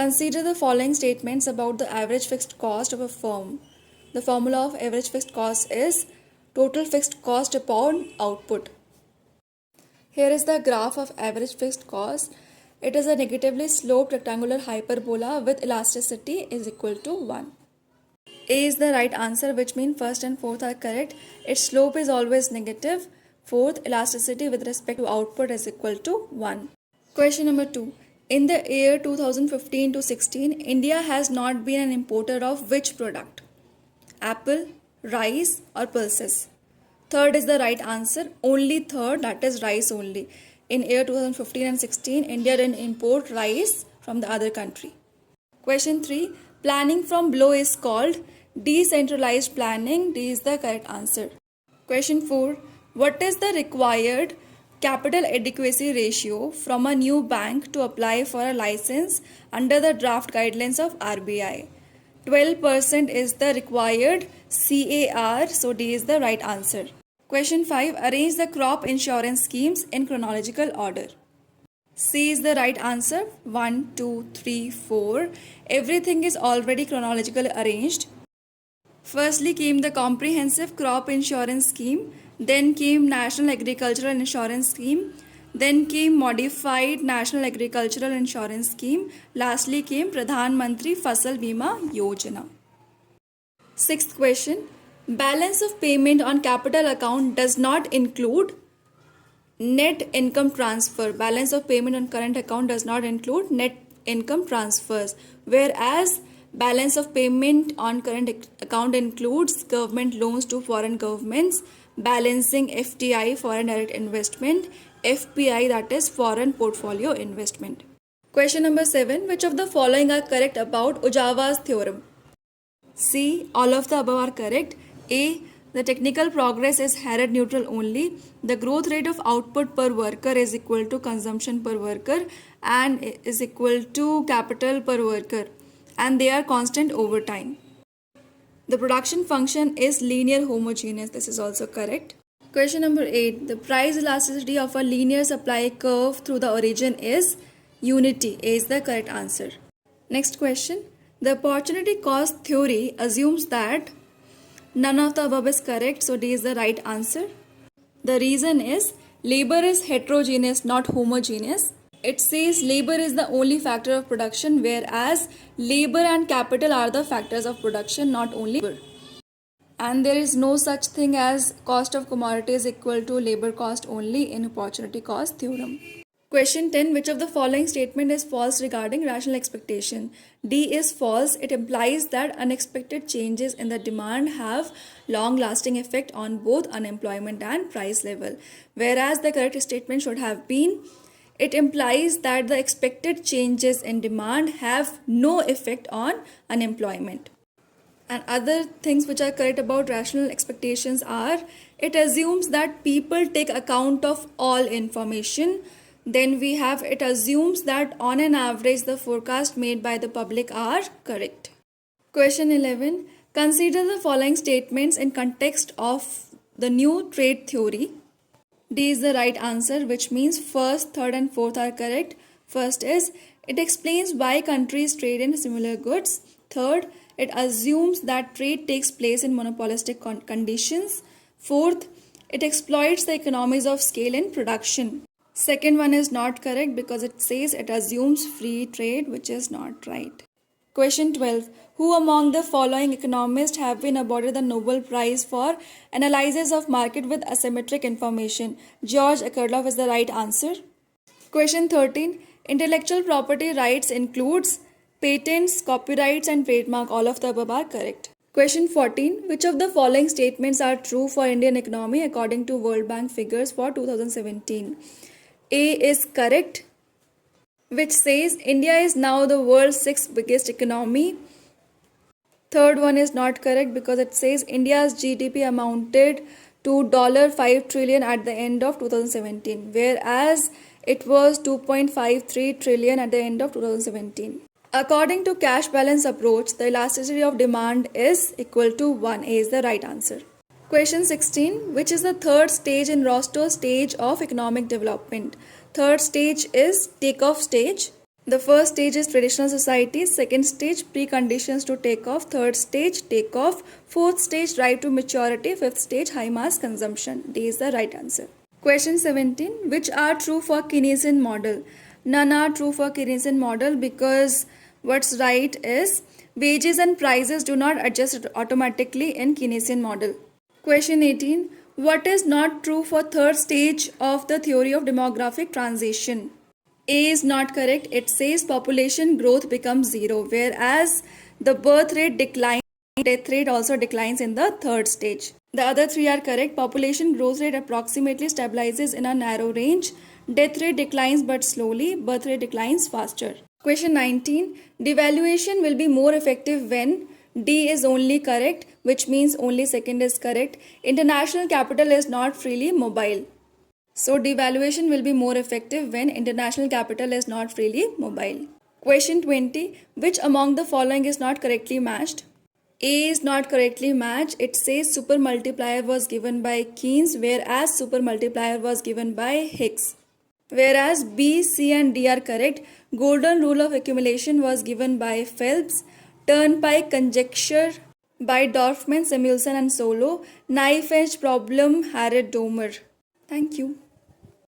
Consider the following statements about the average fixed cost of a firm. The formula of average fixed cost is total fixed cost upon output. Here is the graph of average fixed cost. It is a negatively sloped rectangular hyperbola with elasticity is equal to 1. A is the right answer, which means first and fourth are correct. Its slope is always negative. Fourth, elasticity with respect to output is equal to 1. Question number 2. In the year 2015 to 16, India has not been an importer of which product? Apple, rice or pulses? Third is the right answer. Only third, that is rice only. In year 2015 and 16, India didn't import rice from the other country. Question 3. Planning from below is called decentralized planning. D is the correct answer. Question 4. What is the required capital adequacy ratio from a new bank to apply for a license under the draft guidelines of RBI? 12% is the required CAR, so D is the right answer. Question 5. Arrange the crop insurance schemes in chronological order. C is the right answer. 1, 2, 3, 4. Everything is already chronologically arranged. Firstly came the comprehensive crop insurance scheme, then came National Agricultural Insurance Scheme, then came modified National Agricultural Insurance Scheme, lastly came Pradhan Mantri Fasal Bima Yojana. Sixth question. Balance of payment on capital account does not include net income transfer. Balance of payment on current account does not include net income transfers, whereas balance of payment on current account includes government loans to foreign governments, balancing FDI, foreign direct investment, FPI, that is foreign portfolio investment. Question number 7. Which of the following are correct about Ujava's theorem? C. All of the above are correct. A. The technical progress is Harrod neutral only. The growth rate of output per worker is equal to consumption per worker and is equal to capital per worker, and they are constant over time. The production function is linear homogeneous. This is also correct. Question number 8. The price elasticity of a linear supply curve through the origin is unity. A is the correct answer. Next question. The opportunity cost theory assumes that none of the above is correct, so D is the right answer. The reason is labor is heterogeneous, not homogeneous. It says labor is the only factor of production, whereas labor and capital are the factors of production, not only labor. And there is no such thing as cost of commodity is equal to labor cost only in opportunity cost theorem. Question 10. Which of the following statement is false regarding rational expectation? D is false. It implies that unexpected changes in the demand have long-lasting effect on both unemployment and price level, whereas the correct statement should have been it implies that the expected changes in demand have no effect on unemployment. And other things which are correct about rational expectations are it assumes that people take account of all information. Then we have it assumes that on an average the forecast made by the public are correct. Question 11. Consider the following statements in context of the new trade theory. D is the right answer, which means first, third and fourth are correct. First is it explains why countries trade in similar goods. Third, it assumes that trade takes place in monopolistic conditions. Fourth, it exploits the economies of scale in production. Second one is not correct because it says it assumes free trade, which is not right. Question 12. Who among the following economists have been awarded the Nobel Prize for analysis of market with asymmetric information? George Akerlof is the right answer. Question 13. Intellectual property rights includes patents, copyrights and trademark. All of the above are correct. Question 14. Which of the following statements are true for Indian economy according to World Bank figures for 2017? A is correct, which says India is now the world's 6th biggest economy. Third one is not correct because it says India's GDP amounted to $5 trillion at the end of 2017, whereas it was 2.53 trillion at the end of 2017. According to cash balance approach, the elasticity of demand is equal to 1. A is the right answer. Question 16. Which is the third stage in Rostow's stage of economic development? Third stage is takeoff stage. The first stage is traditional society, second stage preconditions to take off, third stage take off, fourth stage drive to maturity, fifth stage high mass consumption. D is the right answer. Question 17. Which are true for Keynesian model? None are true for Keynesian model because what's right is wages and prices do not adjust automatically in Keynesian model. Question 18. What is not true for third stage of the theory of demographic transition? A is not correct. It says population growth becomes zero, whereas the birth rate declines, death rate also declines in the third stage. The other three are correct. Population growth rate approximately stabilizes in a narrow range. Death rate declines but slowly. Birth rate declines faster. Question 19. Devaluation will be more effective when D is only correct, which means only second is correct. International capital is not freely mobile. So devaluation will be more effective when international capital is not freely mobile. Question 20. Which among the following is not correctly matched? A is not correctly matched. It says super multiplier was given by Keynes, whereas super multiplier was given by Hicks. Whereas B, C and D are correct. Golden rule of accumulation was given by Phelps. Turnpike conjecture by Dorfman, Samuelson and Solow. Knife edge problem Harriet Domer. Thank you.